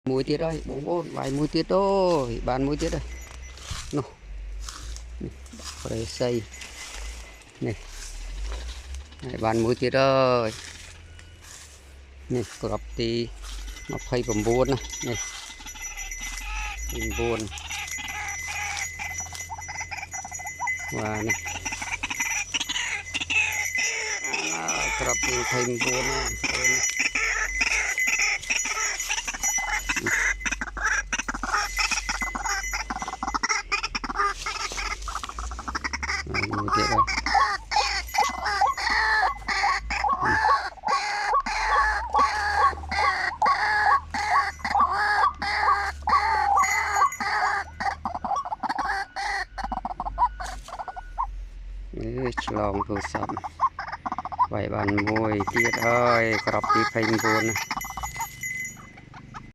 muối tiết đây bố vài muối tiết thôi bán muối tiết đây nó đây xây này bán muối tiết ơi này cọp tí mà phay bầm buôn này buôn và này cọp tí phay buôn muối tiết đây lòng thu sắm vài bàn môi tiết ơi cọp tí phay buôn